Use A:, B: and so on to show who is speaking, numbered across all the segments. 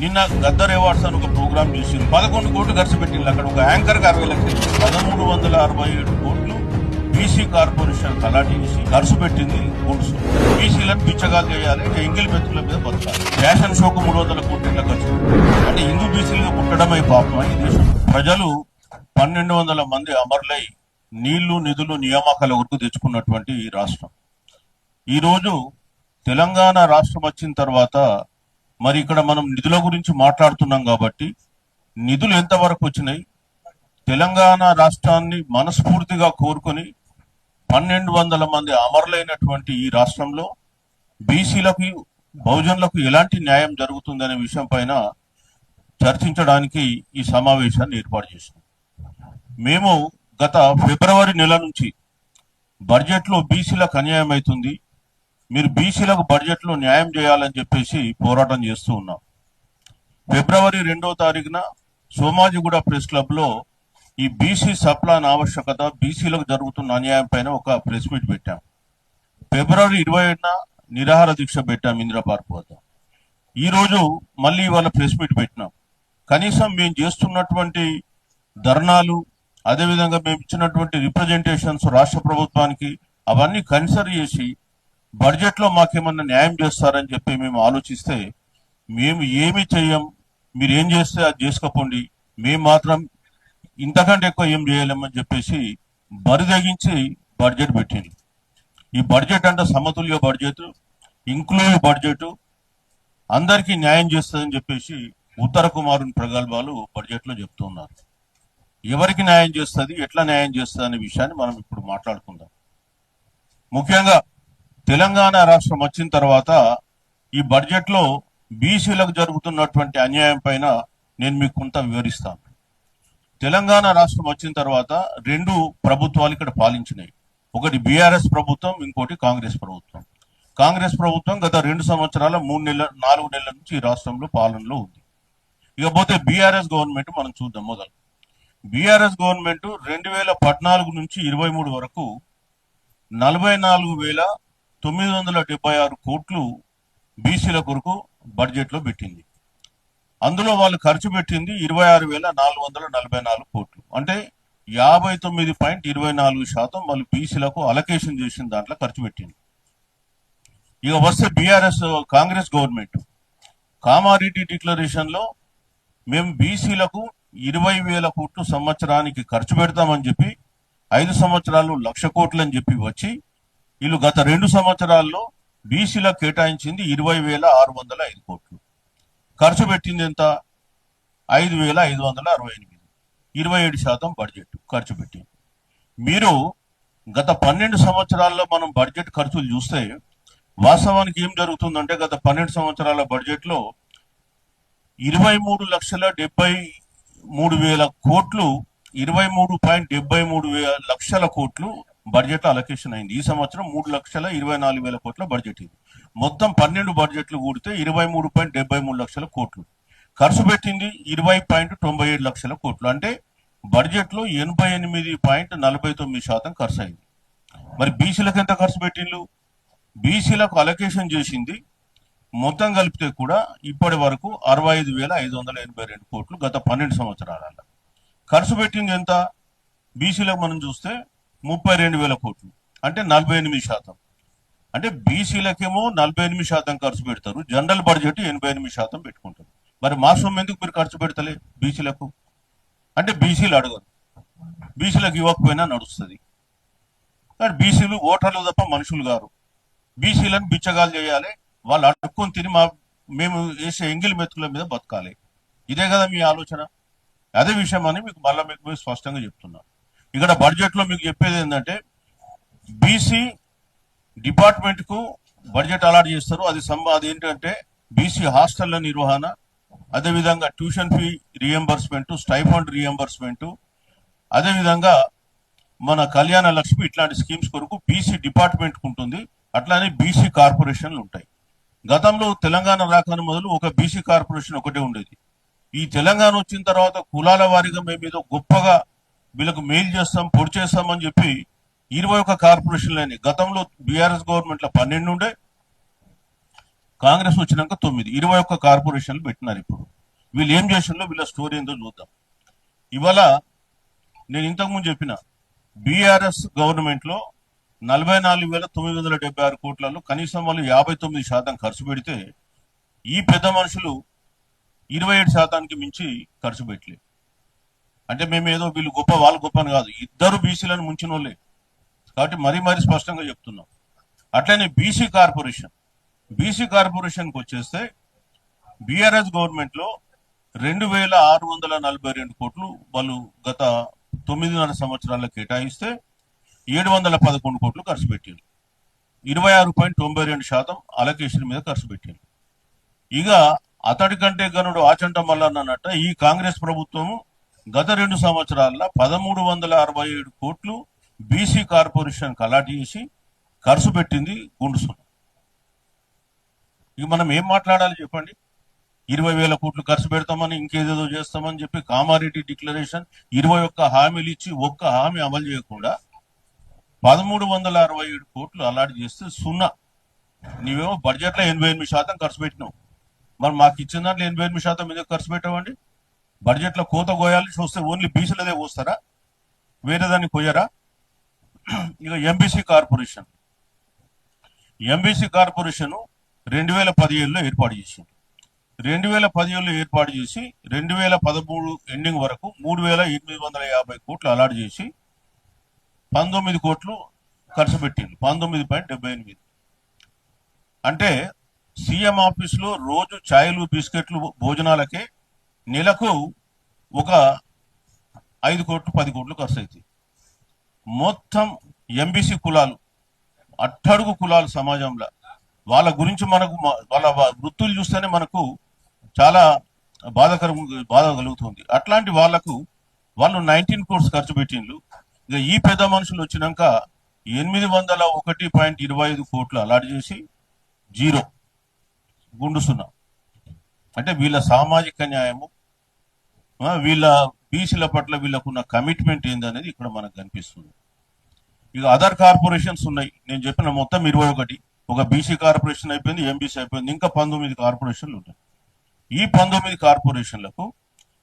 A: నిన్న గద్దర్ అవార్డ్స్ అని ఒక ప్రోగ్రామ్ చేసింది. 11 కోట్లు ఖర్చు పెట్టింది. అక్కడ ఒక యాంకర్ 60 లక్షలు, 1367 కోట్లు బీసీ కార్పొరేషన్ తలాటి చేసి ఖర్చు పెట్టింది. గుడ్సు బీసీలను పిచ్చగాలు చేయాలి, ఎంగిల్ మెతుకుల మీద బతకాలి. ఫ్యాషన్ షోకు 300 కోట్ల ఖర్చు అంటే హిందూ బీసీలుగా పుట్టడమే పాపం. ఈ దేశం ప్రజలు 1200 మంది అమరులై నీళ్లు నిధులు నియామకాల వరకు తెచ్చుకున్నటువంటి ఈ రాష్ట్రం. ఈ రోజు తెలంగాణ రాష్ట్రం వచ్చిన తర్వాత మరి ఇక్కడ మనం నిధుల గురించి మాట్లాడుతున్నాం కాబట్టి నిధులు ఎంతవరకు వచ్చినాయి, తెలంగాణ రాష్ట్రాన్ని మనస్ఫూర్తిగా కోరుకొని 1200 మంది అమరులైనటువంటి ఈ రాష్ట్రంలో బీసీలకు బహుజనులకు ఎలాంటి న్యాయం జరుగుతుందనే విషయం పైన చర్చించడానికి ఈ సమావేశాన్ని ఏర్పాటు చేశాం. మేము గత ఫిబ్రవరి నెల నుంచి బడ్జెట్లో బీసీలకు అన్యాయం అవుతుంది, మీరు బీసీలకు బడ్జెట్లో న్యాయం చేయాలని చెప్పేసి పోరాటం చేస్తూ ఉన్నాం. ఫిబ్రవరి 2వ తారీఖున సోమాజిగూడ ప్రెస్ క్లబ్ లో ఈ బీసీ సప్లాన్ ఆవశ్యకత, బీసీలకు జరుగుతున్న అన్యాయం పైన ఒక ప్రెస్ మీట్ పెట్టాం. ఫిబ్రవరి 27న నిరాహార దీక్ష పెట్టాం ఇందిరా పార్క్ వద్ద. ఈ రోజు మళ్ళీ ఇవాళ ప్రెస్ మీట్ పెట్టినాం. కనీసం మేము చేస్తున్నటువంటి ధర్నాలు, అదేవిధంగా మేము ఇచ్చినటువంటి రిప్రజెంటేషన్స్ రాష్ట్ర ప్రభుత్వానికి అవన్నీ కన్సిడర్ చేసి బడ్జెట్ లో మాకేమన్నా న్యాయం చేస్తారని చెప్పి మేము ఆలోచిస్తే, మేము ఏమి చెయ్యం, మీరు ఏం చేస్తే అది చేసుకపోండి, మేము మాత్రం ఇంతకంటే ఎక్కువ ఏం చేయలేమని చెప్పేసి బరిదగించి బడ్జెట్ పెట్టింది. ఈ బడ్జెట్ అంటే సమతుల్య బడ్జెట్, ఇంక్లూజివ్ బడ్జెట్, అందరికీ న్యాయం చేస్తుందని చెప్పేసి ఉత్తర కుమారుని ప్రగల్భాలు బడ్జెట్ లో చెప్తున్నారు. ఎవరికి న్యాయం చేస్తుంది, ఎట్లా న్యాయం చేస్తుంది అనే విషయాన్ని మనం ఇప్పుడు మాట్లాడుకుందాం. ముఖ్యంగా తెలంగాణ రాష్ట్రం వచ్చిన తర్వాత ఈ బడ్జెట్ లో బీసీలకు జరుగుతున్నటువంటి అన్యాయం పైన నేను మీకు కొంత వివరిస్తాను. తెలంగాణ రాష్ట్రం వచ్చిన తర్వాత 2 ప్రభుత్వాలు ఇక్కడ పాలించినాయి. ఒకటి బీఆర్ఎస్ ప్రభుత్వం, ఇంకోటి కాంగ్రెస్ ప్రభుత్వం. కాంగ్రెస్ ప్రభుత్వం గత 2 సంవత్సరాల 4 నెలల నుంచి ఈ రాష్ట్రంలో పాలనలో ఉంది. ఇకపోతే బీఆర్ఎస్ గవర్నమెంట్ మనం చూద్దాం. మొదలు బీఆర్ఎస్ గవర్నమెంట్ 2014 నుంచి 23 వరకు 44,976 కోట్లు బీసీల కొరకు బడ్జెట్ లో పెట్టింది. అందులో వాళ్ళు ఖర్చు పెట్టింది 26,444 కోట్లు, అంటే 59.24% వాళ్ళు బీసీలకు అలొకేషన్ చేసిన దాంట్లో ఖర్చు పెట్టింది. ఇక వస్తే కాంగ్రెస్ గవర్నమెంట్ కామారెడ్డి డిక్లరేషన్ లో మేము బీసీలకు 20,000 కోట్లు సంవత్సరానికి ఖర్చు పెడతామని చెప్పి 5 సంవత్సరాలు 1,00,000 కోట్లు అని చెప్పి వచ్చి వీళ్ళు గత 2 సంవత్సరాల్లో బీసీలకు కేటాయించింది 20,605 కోట్లు. ఖర్చు పెట్టింది ఎంత? 5,568, 27% బడ్జెట్ ఖర్చు పెట్టింది. మీరు గత 12 సంవత్సరాల్లో మనం బడ్జెట్ ఖర్చులు చూస్తే వాస్తవానికి ఏం జరుగుతుందంటే, గత 12 సంవత్సరాల బడ్జెట్ లో 23,73,000 కోట్లు, 23.73 లక్షల కోట్లు బడ్జెట్ అలొకేషన్ అయింది. ఈ సంవత్సరం 3,24,000 కోట్ల బడ్జెట్ ఇది. మొత్తం 12 బడ్జెట్లు కూడితే 23.73 లక్షల కోట్లు. ఖర్చు పెట్టింది 20.97 లక్షల కోట్లు, అంటే బడ్జెట్ లో 88.49% ఖర్చు అయింది. మరి బీసీలకు ఎంత ఖర్చు పెట్టిండ్రు? బీసీలకు అలొకేషన్ చేసింది మొత్తం కలిపితే కూడా ఇప్పటి వరకు 65,582 కోట్లు గత 12 సంవత్సరాల. ఖర్చు పెట్టింది ఎంత? బీసీలకు మనం చూస్తే 32,000 కోట్లు, అంటే 48%. అంటే బీసీలకేమో 48% ఖర్చు పెడతారు, జనరల్ బడ్జెట్ 88% పెట్టుకుంటారు. మరి మా సొమ్ము ఎందుకు మీరు ఖర్చు పెడతలే బీసీలకు అంటే? బీసీలు అడగరు, బీసీలకు ఇవ్వకపోయినా నడుస్తుంది. కానీ బీసీలు ఓటర్లు తప్ప మనుషులు గారు. బీసీలను బిచ్చగాలు చేయాలి, వాళ్ళు అడుక్కొని తిని మేము వేసే ఎంగిల్ మెతుకుల మీద బతకాలి. ఇదే కదా మీ ఆలోచన? అదే విషయం అని మీకు మీకు స్పష్టంగా చెప్తున్నా. ఇక్కడ బడ్జెట్ లో మీకు చెప్పేది ఏంటంటే, బీసీ డిపార్ట్మెంట్ కు బడ్జెట్ అలాట్ చేస్తారు. అది ఏంటంటే బీసీ హాస్టళ్ల నిర్వహణ, అదేవిధంగా tuition fee reimbursement, stipend reimbursement, అదేవిధంగా మన కళ్యాణ లక్ష్మి ఇట్లాంటి స్కీమ్స్ కొరకు బీసీ డిపార్ట్మెంట్ ఉంటుంది. అట్లానే బీసీ కార్పొరేషన్లు ఉంటాయి. గతంలో తెలంగాణ రాకన మొదలు ఒక బీసీ కార్పొరేషన్ ఒకటే ఉండేది. ఈ తెలంగాణ వచ్చిన తర్వాత కులాల వారీగా మేము ఏదో గొప్పగా వీళ్ళకు మెయిల్ చేస్తాం, పొడి చేస్తామని చెప్పి 21 కార్పొరేషన్లు అయినాయి. గతంలో బీఆర్ఎస్ గవర్నమెంట్ లో 12 ఉండే, కాంగ్రెస్ వచ్చినాక 9, 21 కార్పొరేషన్లు పెట్టినారు. ఇప్పుడు వీళ్ళు ఏం చేసిందో వీళ్ళ స్టోరీ ఏందో చూద్దాం. ఇవాళ నేను ఇంతకుముందు చెప్పిన బీఆర్ఎస్ గవర్నమెంట్ లో 44,976 కోట్లలో కనీసం వాళ్ళు 59% ఖర్చు పెడితే ఈ పెద్ద మనుషులు 27% మించి ఖర్చు పెట్టలేదు. అంటే మేము ఏదో వీళ్ళు గొప్ప వాళ్ళు గొప్ప అని కాదు, ఇద్దరు బీసీలను ముంచిన వాళ్ళే. కాబట్టి మరీ స్పష్టంగా చెప్తున్నాం. అట్లనే బీసీ కార్పొరేషన్కి వచ్చేస్తే బీఆర్ఎస్ గవర్నమెంట్ లో 2,642 కోట్లు వాళ్ళు గత 9.5 సంవత్సరాల్లో కేటాయిస్తే 711 కోట్లు ఖర్చు పెట్టారు. 26.92% అలొకేషన్ మీద ఖర్చు పెట్టారు. ఇక అతడి కంటే గనుడు ఆచంట మల్లన్నట్ట ఈ కాంగ్రెస్ ప్రభుత్వము గత 2 సంవత్సరాల్లో 1,367 కోట్లు బీసీ కార్పొరేషన్ అలాట్ చేసి ఖర్చు పెట్టింది గుండుసున్న. ఇక మనం ఏం మాట్లాడాలి చెప్పండి? 20,000 కోట్లు ఖర్చు పెడతామని ఇంకేదేదో చేస్తామని చెప్పి కామారెడ్డి డిక్లరేషన్ 21 హామీలు ఇచ్చి ఒక్క హామీ అమలు చేయకుండా 1,367 కోట్లు అలాట్ చేస్తే సున్నా. నీవేమో బడ్జెట్ లో 88% ఖర్చు పెట్టినావు. మరి మాకు ఇచ్చిన దాంట్లో 88% మీద ఖర్చు పెట్టామండి. బడ్జెట్ లో కోత కోయాలి చూస్తే ఓన్లీ బీసీలదే కోస్తారా, వేరే దాన్ని కోయరా? ఇక ఎంబీసీ కార్పొరేషన్ 2017లో ఏర్పాటు చేసింది. 2017లో ఏర్పాటు చేసి 2013 ఎండింగ్ వరకు 3,850 కోట్లు అలాట్ చేసి 19 కోట్లు ఖర్చు పెట్టింది. 19.78. అంటే సీఎం ఆఫీస్ లో రోజు ఛాయలు బిస్కెట్లు భోజనాలకే నెలకు ఒక 5 కోట్లు 10 కోట్లు ఖర్చు అవుతాయి. మొత్తం ఎంబీసీ కులాలు, అట్టడుగు కులాలు సమాజంలో వాళ్ళ గురించి మనకు వాళ్ళ వృత్తులు చూస్తేనే మనకు చాలా బాధ కలుగుతుంది. అట్లాంటి వాళ్ళు 19 కోట్స్ ఖర్చు పెట్టిండ్రు. ఇక ఈ పెద్ద మనుషులు వచ్చినాక 801.25 కోట్లు అలాట్ చేసి 0 గుండుసున్నా. అంటే వీళ్ళ సామాజిక న్యాయము, వీళ్ళ బీసీల పట్ల వీళ్ళకున్న కమిట్మెంట్ ఏందనేది ఇక్కడ మనకు కనిపిస్తుంది. ఇక అదర్ కార్పొరేషన్స్ ఉన్నాయి. నేను చెప్పిన మొత్తం 21. ఒక బీసీ కార్పొరేషన్ అయిపోయింది, ఎంబీసీ అయిపోయింది, ఇంకా 19 కార్పొరేషన్లు ఉంటాయి. ఈ 19 కార్పొరేషన్లకు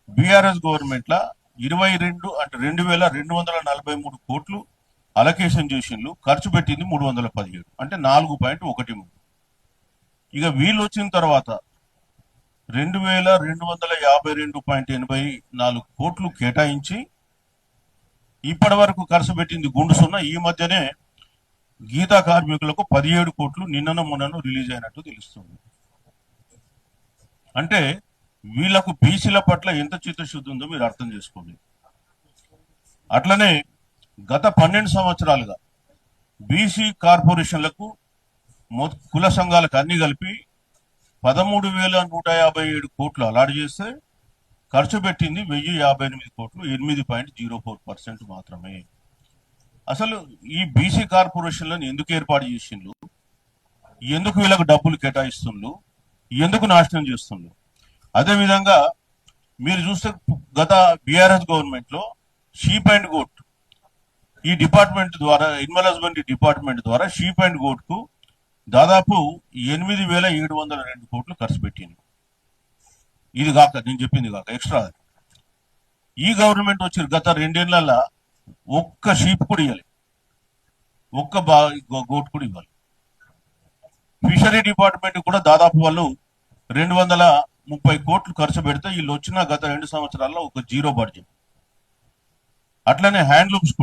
A: బీఆర్ఎస్ గవర్నమెంట్ లా 2,243 కోట్లు అలొకేషన్ చేసిండ్రు. ఖర్చు పెట్టింది 317, అంటే 4.13. ఇక వీళ్ళు వచ్చిన తర్వాత 2,252.84 కోట్లు కేటాయించి ఇప్పటి వరకు ఖర్చు పెట్టింది గుండుసున్న. ఈ మధ్యనే గీతా కార్మికులకు 17 కోట్లు నిన్నను మొన్నను రిలీజ్ అయినట్టు తెలుస్తుంది. అంటే వీళ్లకు బీసీల పట్ల ఎంత చిత్తశుద్ధి ఉందో మీరు అర్థం చేసుకోండి. అట్లనే గత 12 సంవత్సరాలుగా బీసీ కార్పొరేషన్లకు కుల సంఘాలకు అన్ని కలిపి 13,157 కోట్లు అలాట్ చేస్తే ఖర్చు పెట్టింది 1,058 కోట్లు, 8.04% మాత్రమే. అసలు ఈ బీసీ కార్పొరేషన్లను ఎందుకు ఏర్పాటు చేసిండ్రు, ఎందుకు వీళ్ళకు డబ్బులు కేటాయిస్తుండ్రు, ఎందుకు నాశనం చేస్తుండ్రు? అదేవిధంగా మీరు చూస్తే గత బీఆర్ఎస్ గవర్నమెంట్ లో షీప్ అండ్ గోట్ ఈ డిపార్ట్మెంట్ ద్వారా, ఎనిమల్ హస్బెండరీ డిపార్ట్మెంట్ ద్వారా షీప్ అండ్ గోట్ కు దాదాపు 8,702 కోట్లు ఖర్చు పెట్టింది. ఇది కాక నేను చెప్పింది కాక ఎక్స్ట్రా. ఈ గవర్నమెంట్ వచ్చి గత 2 ఏళ్లలో ఒక్క షీప్ కూడా ఇవ్వాలి, ఒక్క గోట్ కూడా ఇవ్వాలి. ఫిషరీ డిపార్ట్మెంట్ కూడా దాదాపు వాళ్ళు 230 కోట్లు ఖర్చు పెడితే వీళ్ళు వచ్చిన గత 2 సంవత్సరాల్లో ఒక 0 బడ్జెట్. అట్లనే హ్యాండ్లూమ్స్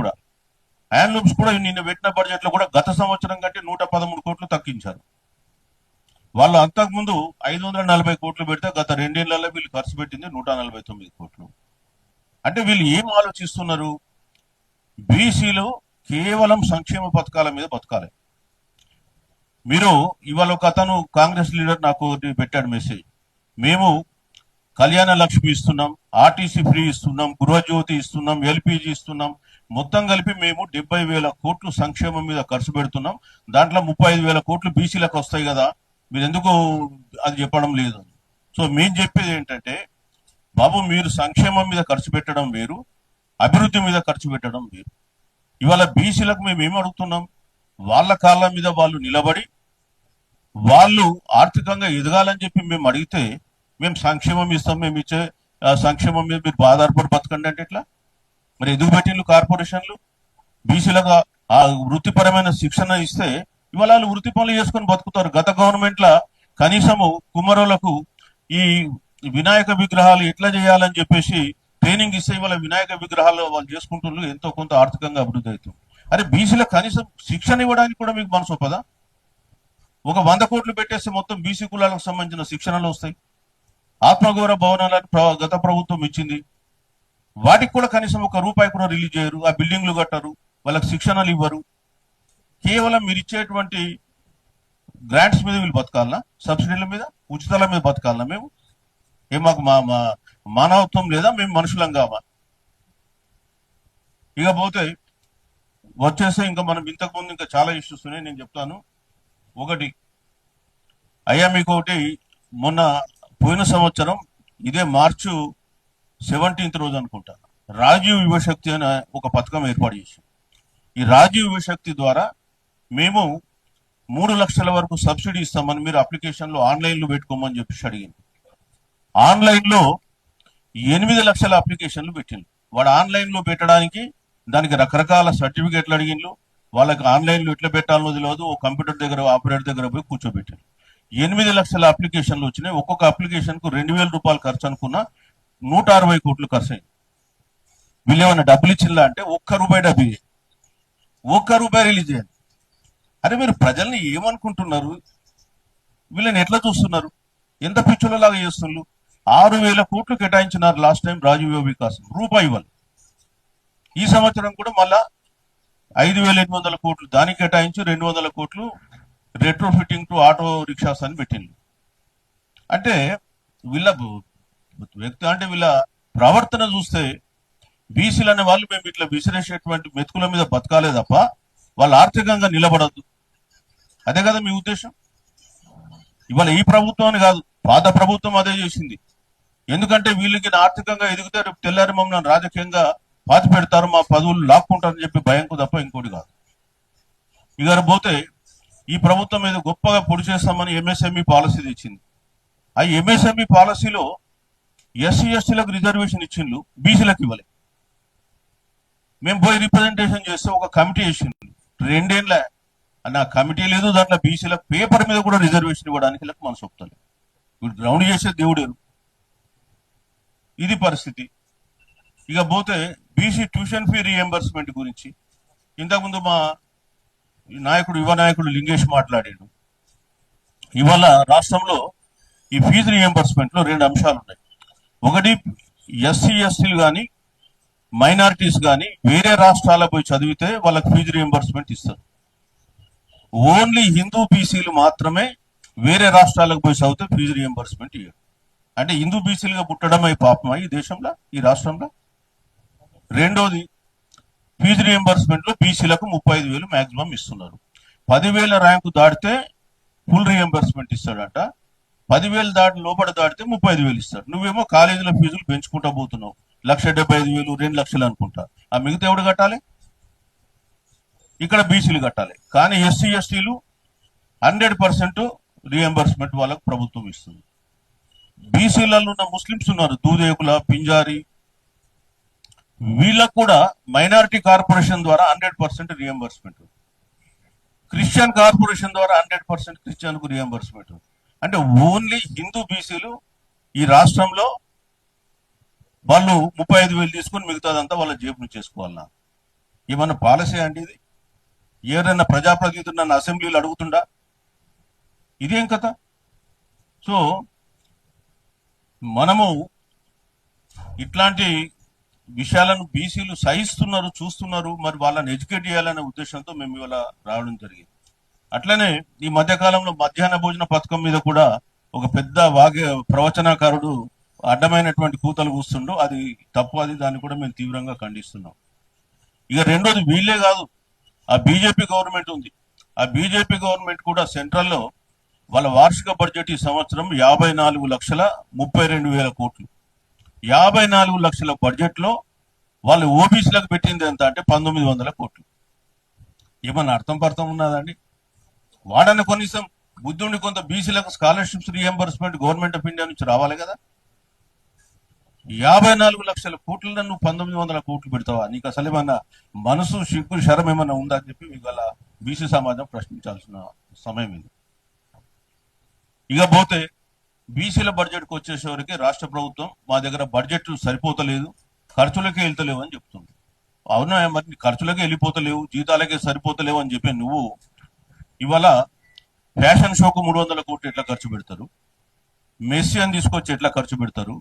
A: కూడా నిన్న పెట్టిన బడ్జెట్ లో కూడా గత సంవత్సరం కంటే 113 కోట్లు తగ్గించారు. వాళ్ళు అంతకుముందు 540 కోట్లు పెడితే గత 2 ఏళ్లలో వీళ్ళు ఖర్చు పెట్టింది 149 కోట్లు. అంటే వీళ్ళు ఏం ఆలోచిస్తున్నారు? బీసీలు కేవలం సంక్షేమ పథకాల మీద బతకాలి. మీరు ఇవాళ ఒక అతను కాంగ్రెస్ లీడర్ నాకు పెట్టాడు మెసేజ్, మేము కళ్యాణ లక్ష్మి ఇస్తున్నాం, ఆర్టీసీ ఫ్రీ ఇస్తున్నాం, గృహజ్యోతి ఇస్తున్నాం, ఎల్పీజీ ఇస్తున్నాం, మొత్తం కలిపి మేము 70,000 కోట్లు సంక్షేమం మీద ఖర్చు పెడుతున్నాం, దాంట్లో 35,000 కోట్లు బీసీలకు వస్తాయి కదా, మీరు ఎందుకు అది చెప్పడం లేదు? సో మేము చెప్పేది ఏంటంటే, బాబు మీరు సంక్షేమం మీద ఖర్చు పెట్టడం వేరు, అభివృద్ధి మీద ఖర్చు పెట్టడం వేరు. ఇవాళ బీసీలకు మేము ఏం అడుగుతున్నాం? వాళ్ళ కాళ్ళ మీద వాళ్ళు నిలబడి వాళ్ళు ఆర్థికంగా ఎదగాలని చెప్పి మేము అడిగితే మేము సంక్షేమం ఇస్తాం, మేము ఇచ్చే సంక్షేమం మీద మీరు ఆధారపడి బతకండి అంటే ఎట్లా? మరి ఎందుకు పెట్టిండ్రు కార్పొరేషన్లు? బీసీలుగా ఆ వృత్తిపరమైన శిక్షణ ఇస్తే ఇవాళ వాళ్ళు వృత్తి పనులు చేసుకొని బతుకుతారు. గత గవర్నమెంట్ల కనీసము కుమ్మరులకు ఈ వినాయక విగ్రహాలు ఎట్లా చేయాలని చెప్పేసి ట్రైనింగ్ ఇస్తే ఇవాళ వినాయక విగ్రహాలు వాళ్ళు చేసుకుంటున్నారు, ఎంతో కొంత ఆర్థికంగా అభివృద్ధి అవుతుంది. అరే బీసీలకు కనీసం శిక్షణ ఇవ్వడానికి కూడా మీకు మనసు ఒప్పదా? ఒక 100 కోట్లు పెట్టేస్తే మొత్తం బీసీ కులాలకు సంబంధించిన శిక్షణలు వస్తాయి. ఆత్మగౌరవ భవనాలను గత ప్రభుత్వం ఇచ్చింది, వాటికి కూడా కనీసం ₹1 కూడా రిలీజ్ చేయరు. ఆ బిల్డింగ్లు కట్టరు, వాళ్ళకి శిక్షణలు ఇవ్వరు. కేవలం మీరు ఇచ్చేటువంటి గ్రాంట్స్ మీద వీళ్ళు బతకాలనా? సబ్సిడీల మీద, ఉచితాల మీద బతకాలనా? మేము మాకు మానవత్వం లేదా? మేము మనుషులం కావా? ఇక పోతే వచ్చేస్తే ఇంకా మనం ఇంతకుముందు ఇంకా చాలా ఇష్యూస్ ఉన్నాయి, నేను చెప్తాను. ఒకటి అయ్యా, మీకు ఒకటి మొన్న పోయిన సంవత్సరం ఇదే మార్చి 17th రోజు అనుకుంటా రాజీవ్ యువశక్తి అనే ఒక పథకం ఏర్పాటు చేసి, ఈ రాజీవ్ యువశక్తి ద్వారా మేము 3 లక్షల వరకు సబ్సిడీ ఇస్తామని మీరు అప్లికేషన్లో ఆన్లైన్లో పెట్టుకోమని చెప్పేసి అడిగింది. ఆన్లైన్లో 8 లక్షల అప్లికేషన్లు పెట్టిండు. వాడు ఆన్లైన్లో పెట్టడానికి దానికి రకరకాల సర్టిఫికేట్లు అడిగిండ్రు. వాళ్ళకి ఆన్లైన్లో ఎట్లా పెట్టాలనో తెలియదు. ఓ కంప్యూటర్ దగ్గర ఆపరేటర్ దగ్గర పోయి కూర్చోబెట్టారు. 8 లక్షల అప్లికేషన్లు వచ్చినాయి. ఒక్కొక్క అప్లికేషన్ కు ₹2,000 ఖర్చు అనుకున్నా, 160 కోట్లు ఖర్చు అయింది. వీళ్ళు ఏమైనా డబ్బులు ఇచ్చిందా అంటే ₹1 డబ్బు ₹1 రిలీజ్ చేయాలి. అరే మీరు ప్రజల్ని ఏమనుకుంటున్నారు? వీళ్ళని ఎట్లా చూస్తున్నారు? ఎంత పిచ్చులలాగా చేస్తున్నారు? 6,000 కోట్లు కేటాయించినారు లాస్ట్ టైం రాజీవ్ యువ వికాసం, రూపాయి ఇవ్వాలి. ఈ సంవత్సరం కూడా మళ్ళా 5,800 కోట్లు దానికి కేటాయించి 200 కోట్లు retro fitting to auto rickshaws అని పెట్టింది. అంటే వీళ్ళ వ్యక్తి అంటే వీళ్ళ ప్రవర్తన చూస్తే బీసీలు అనే వాళ్ళు మేము ఇట్లా విసిరేసేటువంటి మెతుకుల మీద బతకాలే తప్ప వాళ్ళు ఆర్థికంగా నిలబడద్దు. అదే కదా మీ ఉద్దేశం? ఇవాళ ఈ ప్రభుత్వం అని కాదు, పాత ప్రభుత్వం అదే చేసింది. ఎందుకంటే వీళ్ళకి ఆర్థికంగా ఎదిగితే రేపు తెల్లారి మమ్మల్ని రాజకీయంగా పాతి పెడతారు, మా పదవులు లాక్కుంటారని చెప్పి భయంకు తప్ప ఇంకోటి కాదు. ఇక పోతే ఈ ప్రభుత్వం మీద గొప్పగా పొడి చేస్తామని ఎంఎస్ఎంఈ పాలసీ తెచ్చింది. ఆ ఎంఎస్ఎంఈ పాలసీలో ఎస్సీ ఎస్టీలకు రిజర్వేషన్ ఇచ్చిండ్రు, బీసీలకు ఇవ్వలే. మేము పోయి రిప్రజెంటేషన్ చేస్తే ఒక కమిటీ వేసింది, 2 ఏళ్ళ నా కమిటీ లేదు, దాంట్లో బీసీలకు పేపర్ మీద కూడా రిజర్వేషన్ ఇవ్వడానికి మనసు ఒప్పుతలేదు. వీడు గ్రౌండ్ చేసే దేవుడేరు. ఇది పరిస్థితి. ఇక పోతే బీసీ ట్యూషన్ ఫీ రీఎంబర్స్మెంట్ గురించి ఇంతకుముందు మా యువ నాయకుడు లింగేష్ మాట్లాడాడు. ఇవాళ రాష్ట్రంలో ఈ ఫీజు రీఎంబర్స్మెంట్ లో 2 అంశాలు ఉన్నాయి. ఒకటి, ఎస్సీ ఎస్టీలు కానీ మైనారిటీస్ కానీ వేరే రాష్ట్రాలకు పోయి చదివితే వాళ్ళకి ఫీజు రీఎంబర్స్మెంట్ ఇస్తారు. ఓన్లీ హిందూ బీసీలు మాత్రమే వేరే రాష్ట్రాలకు పోయి చదివితే ఫీజు రీఎంబర్స్మెంట్ ఇవ్వరు. అంటే హిందూ బీసీలుగా పుట్టడమే పాపమా ఈ దేశంలో, ఈ రాష్ట్రంలో? రెండోది, ఫీజు రీఎంబర్స్మెంట్ లో బీసీలకు 35,000 మాక్సిమం ఇస్తున్నారు. 10,000 ర్యాంకు దాటితే ఫుల్ రీఎంబర్స్మెంట్ ఇస్తాడట, 10,000 లోపల దాటితే 35,000 ఇస్తాడు. నువ్వేమో కాలేజీల ఫీజులు పెంచుకుంటా పోతున్నావు, 1,75,000, 2 లక్షలు అనుకుంటా. ఆ మిగతా ఎవడు కట్టాలి? ఇక్కడ బీసీలు కట్టాలి. కానీ ఎస్సీ ఎస్టీలు 100% రీఎంబర్స్మెంట్ వాళ్ళకు ప్రభుత్వం ఇస్తుంది. బీసీలలో ఉన్న ముస్లింస్ ఉన్నారు, దూదేకుల, పింజారి, వీళ్ళకు కూడా మైనారిటీ కార్పొరేషన్ ద్వారా 100% రీఎంబర్స్మెంట్, క్రిస్టియన్ కార్పొరేషన్ ద్వారా 100% క్రిస్టియన్ కు రీఎంబర్స్మెంట్. అంటే ఓన్లీ హిందూ బీసీలు ఈ రాష్ట్రంలో వాళ్ళు 35,000 తీసుకుని మిగతాదంతా వాళ్ళ జేబు నుంచి చేసుకోవాలన్నా? ఏమన్నా పాలసీ అండి ఇది? ఎవరైనా ప్రజాప్రతినిధులు నన్ను అసెంబ్లీలో అడుగుతుండా? ఇదేం కథ? సో మనము ఇట్లాంటి విషయాలను బీసీలు సహిస్తున్నారు, చూస్తున్నారు. మరి వాళ్ళని ఎడ్యుకేట్ చేయాలనే ఉద్దేశంతో మేము ఇవాళ రావడం జరిగింది. అట్లనే ఈ మధ్య కాలంలో మధ్యాహ్న భోజన పథకం మీద కూడా ఒక పెద్ద ప్రవచనకారుడు అడ్డమైనటువంటి కూతలు కూస్తుండో అది తప్పు, అది దాన్ని కూడా మేము తీవ్రంగా ఖండిస్తున్నాం. ఇక రెండోది, వీళ్ళే కాదు, ఆ బీజేపీ గవర్నమెంట్ ఉంది. ఆ బీజేపీ గవర్నమెంట్ కూడా సెంట్రల్లో వాళ్ళ వార్షిక బడ్జెట్ ఈ సంవత్సరం 54,32,000 కోట్లు. 54 లక్షల బడ్జెట్ లో వాళ్ళు ఓబీసీలకు పెట్టింది ఎంత అంటే 1,900 కోట్లు. ఏమన్నా అర్థం పర్థం ఉన్నదండి? వాడని కనీసం బుద్ధుండి కొంత బీసీలకు scholarships reimbursement government of India నుంచి రావాలి కదా. 54 లక్షల కోట్లను నువ్వు 1900 కోట్లు పెడతావా? నీకు అసలు ఏమన్నా మనసు సిగ్గు శరం ఏమన్నా ఉందా అని చెప్పి ఇవాళ బీసీ సమాజం ప్రశ్నించాల్సిన సమయం ఇది. ఇక పోతే బీసీల బడ్జెట్కి వచ్చేసరికి రాష్ట్ర ప్రభుత్వం మా దగ్గర బడ్జెట్ సరిపోతలేదు, ఖర్చులకే వెళ్తలేవు అని చెప్తుంది. అవునా, మరి ఖర్చులకే వెళ్ళిపోతలేవు, జీతాలకే సరిపోతలేవు అని చెప్పి నువ్వు ఇవాళ ఫ్యాషన్ షోకు 300 కోట్లు ఎట్లా ఖర్చు పెడతారు? మెస్సీ అని తీసుకొచ్చి ఎట్లా ఖర్చు పెడతారు?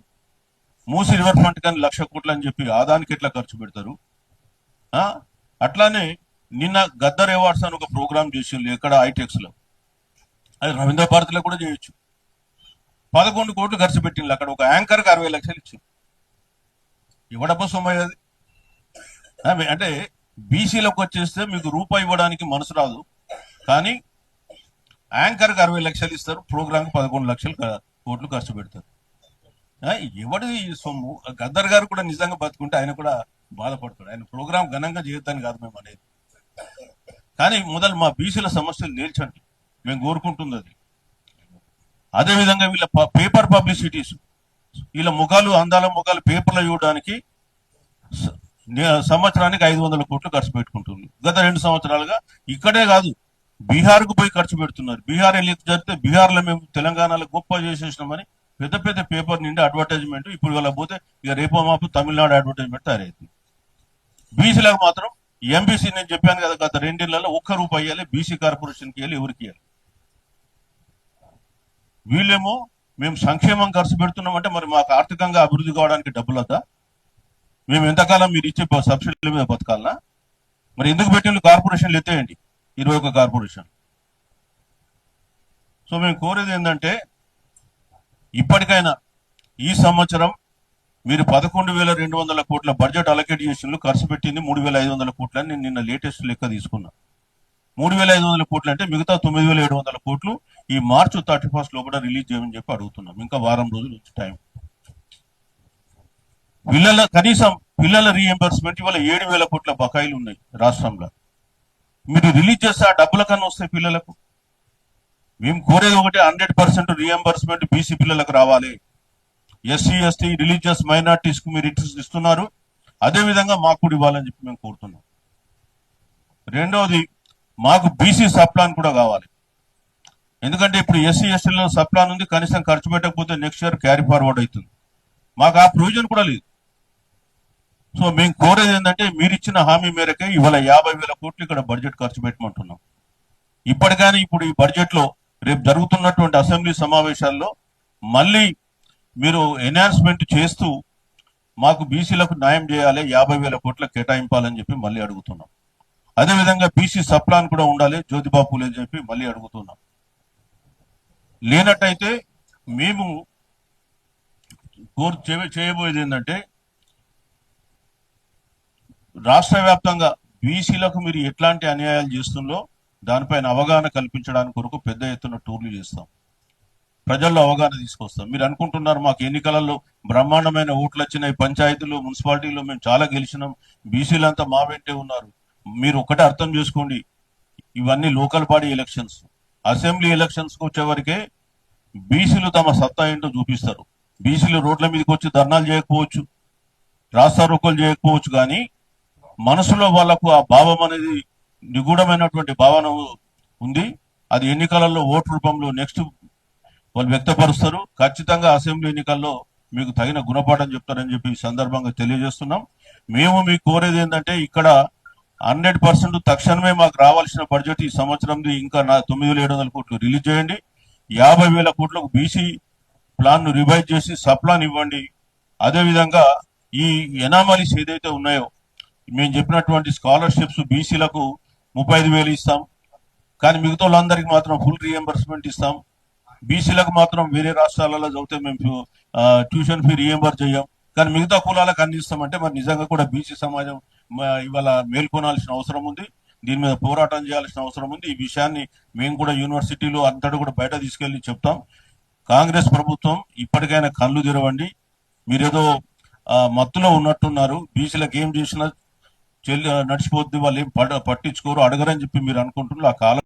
A: మూసి రివర్ ఫ్రంట్ కానీ 1,00,000 కోట్లు అని చెప్పి ఆదానికి ఎట్లా ఖర్చు పెడతారు? అట్లానే నిన్న గద్దర్ అవార్డ్స్ అని ఒక ప్రోగ్రామ్ చేసిండ్రు ఎక్కడ ఐటెక్స్ లో, అది రవీంద్ర భారతిలో కూడా చేయొచ్చు. 11 కోట్లు ఖర్చు పెట్టిండ్రు, అక్కడ ఒక యాంకర్కి 60 లక్షలు ఇచ్చింది. ఇవ్వడబ్బా సొమ్మయ్య అది. అంటే బీసీలకు వచ్చేస్తే మీకు రూపాయి ఇవ్వడానికి మనసు రాదు, కానీ యాంకర్కి 60 లక్షలు ఇస్తారు, ప్రోగ్రామ్కి 11 లక్షలు కోట్లు ఖర్చు పెడతారు. ఎవడు ఈ సొమ్ము? గద్దర్ గారు కూడా నిజంగా బతుకుంటే ఆయన కూడా బాధపడతాడు. ఆయన ప్రోగ్రామ్ ఘనంగా చేయొద్దని కాదు మేము అనేది, కానీ మొదలు మా బీసీల సమస్యలు నేర్చండి, మేము కోరుకుంటుంది అది. అదేవిధంగా వీళ్ళ పేపర్ పబ్లిసిటీస్, వీళ్ళ ముఖాలు అందాల ముఖాలు పేపర్లో ఇవ్వడానికి సంవత్సరానికి 500 కోట్లు ఖర్చు పెట్టుకుంటుంది. గత 2 సంవత్సరాలుగా ఇక్కడే కాదు బీహార్కు పోయి ఖర్చు పెడుతున్నారు. బీహార్ వెళ్ళి జరిగితే బీహార్లో మేము తెలంగాణలో గొప్ప చేసేసినామని పెద్ద పెద్ద పేపర్ నిండి అడ్వర్టైజ్మెంట్, ఇప్పుడు వాళ్ళ పోతే ఇక రేపో మాపు తమిళనాడు అడ్వర్టైజ్మెంట్ తయారైంది. బీసీలకు మాత్రం ఎంబీసీ నేను చెప్పాను కదా, గత 2 ఏళ్లలో ₹1 ఇవ్వాలి, బీసీ కార్పొరేషన్కి వెళ్ళి ఎవరికి ఇవ్వాలి. వీళ్ళేమో మేము సంక్షేమం ఖర్చు పెడుతున్నామంటే మరి మాకు ఆర్థికంగా అభివృద్ధి కావడానికి డబ్బులు వద్దా? మేము ఎంతకాలం మీరు ఇచ్చే సబ్సిడీల మీద బతకాలనా? మరి ఎందుకు పెట్టిన కార్పొరేషన్లు ఎత్తేయండి, 21 కార్పొరేషన్. సో మేము కోరేది ఏంటంటే ఇప్పటికైనా ఈ సంవత్సరం మీరు 11,200 కోట్ల బడ్జెట్ అలొకేట్ చేసిన, ఖర్చు పెట్టింది 3,500 కోట్లు అని నేను నిన్న లేటెస్ట్ లెక్క తీసుకున్నా. 3,500 కోట్లు అంటే మిగతా 9,700 కోట్లు ఈ మార్చి 31 లోపల రిలీజ్ చేయమని చెప్పి అడుగుతున్నాం. ఇంకా వారం రోజులు వచ్చి టైం. కనీసం పిల్లల రీఎంబర్స్మెంట్ ఇవాళ 7,000 కోట్ల బకాయిలు ఉన్నాయి రాష్ట్రంలో. మీరు రిలీజ్ చేస్తే ఆ డబ్బుల కన్నా వస్తాయి పిల్లలకు. మేము కోరేది ఒకటే, 100% రీఎంబర్స్మెంట్ బీసీ పిల్లలకు రావాలి. ఎస్సీ ఎస్టీ రిలీజియస్ మైనార్టీస్ కు మీరు ఇస్తున్నారు, అదేవిధంగా మాకు కూడా ఇవ్వాలని చెప్పి మేము కోరుతున్నాం. రెండవది, మాకు బీసీ సప్లాన్ కూడా కావాలి. ఎందుకంటే ఇప్పుడు ఎస్సీ ఎస్టీలో సప్లాన్ ఉంది, కనీసం ఖర్చు పెట్టకపోతే నెక్స్ట్ ఇయర్ క్యారీ ఫార్వర్డ్ అవుతుంది. మాకు ఆ ప్రొవిజన్ కూడా లేదు. సో మేము కోరేది ఏంటంటే మీరు ఇచ్చిన హామీ మేరకే ఇవాళ 50,000 కోట్లు ఇక్కడ బడ్జెట్ ఖర్చు పెట్టమంటున్నాం. ఇప్పటికైనా ఇప్పుడు ఈ బడ్జెట్ లో రేపు జరుగుతున్నటువంటి అసెంబ్లీ సమావేశాల్లో మళ్ళీ మీరు ఎన్హాన్స్మెంట్ చేస్తూ మాకు బీసీలకు న్యాయం చేయాలి, 50,000 కోట్ల కేటాయింపాలని చెప్పి మళ్ళీ అడుగుతున్నాం. అదేవిధంగా బీసీ సప్లాన్ కూడా ఉండాలి, జ్యోతిబా పూలే అని చెప్పి మళ్ళీ అడుగుతున్నాం. లేనట్టయితే మేము చేయబోయేది ఏంటంటే రాష్ట్ర వ్యాప్తంగా బీసీలకు మీరు ఎట్లాంటి అన్యాయాలు చేస్తుందో దానిపైన అవగాహన కల్పించడానికి కొరకు పెద్ద ఎత్తున టూర్లు చేస్తాం, ప్రజల్లో అవగాహన తీసుకొస్తాం. మీరు అనుకుంటున్నారు మాకు ఎన్నికలలో బ్రహ్మాండమైన ఓట్లు వచ్చినాయి, పంచాయతీలు మున్సిపాలిటీలో మేము చాలా గెలిచినాం, బీసీలంతా మా వెంటే ఉన్నారు. మీరు ఒకటే అర్థం చేసుకోండి, ఇవన్నీ local body elections. Assembly elections కు వచ్చే వరకే బీసీలు తమ సత్తా ఏంటో చూపిస్తారు. బీసీలు రోడ్ల మీదకి వచ్చి ధర్నాలు చేయకపోవచ్చు, రాస్తారోకోలు చేయకపోవచ్చు, కానీ మనసులో వాళ్లకు ఆ భావం అనేది నిగూఢమైనటువంటి భావన ఉంది. అది ఎన్నికలలో ఓటు రూపంలో నెక్స్ట్ వాళ్ళు వ్యక్తపరుస్తారు. ఖచ్చితంగా అసెంబ్లీ ఎన్నికల్లో మీకు తగిన గుణపాఠం చెప్తారని చెప్పి ఈ సందర్భంగా తెలియజేస్తున్నాం. మేము మీకు కోరేది ఏంటంటే ఇక్కడ 100% తక్షణమే మాకు రావాల్సిన బడ్జెట్ ఈ సంవత్సరంది ఇంకా 9,700 కోట్లు రిలీజ్ చేయండి. 50,000 కోట్లకు బీసీ ప్లాన్ ను రివైజ్ చేసి సప్లాన్ ఇవ్వండి. అదేవిధంగా ఈ ఎనామలీస్ ఏదైతే ఉన్నాయో మేము చెప్పినటువంటి స్కాలర్షిప్స్ బీసీలకు 35,000 ఇస్తాం, కానీ మిగతా వాళ్ళందరికీ మాత్రం ఫుల్ రీఎంబర్స్మెంట్ ఇస్తాం. బీసీలకు మాత్రం వేరే రాష్ట్రాలలో చదివితే మేము ట్యూషన్ ఫీ రీఎంబర్ చేయం, కానీ మిగతా కులాలకు అందిస్తామంటే మరి నిజంగా కూడా బీసీ సమాజం ఇవాళ మేల్కొనాల్సిన అవసరం ఉంది. దీని మీద పోరాటం చేయాల్సిన అవసరం ఉంది. ఈ విషయాన్ని మేము కూడా యూనివర్సిటీలో అంతటా కూడా బయట తీసుకెళ్లి చెప్తాం. కాంగ్రెస్ ప్రభుత్వం ఇప్పటికైనా కళ్ళు తెరవండి. మీరేదో మత్తులో ఉన్నట్టున్నారు, బీసీలకు ఏం చేసినా నడిచిపోద్ది, వాళ్ళు ఏం పట్టించుకోరు, అడగరని చెప్పి మీరు అనుకుంటున్నారు. ఆ కాలం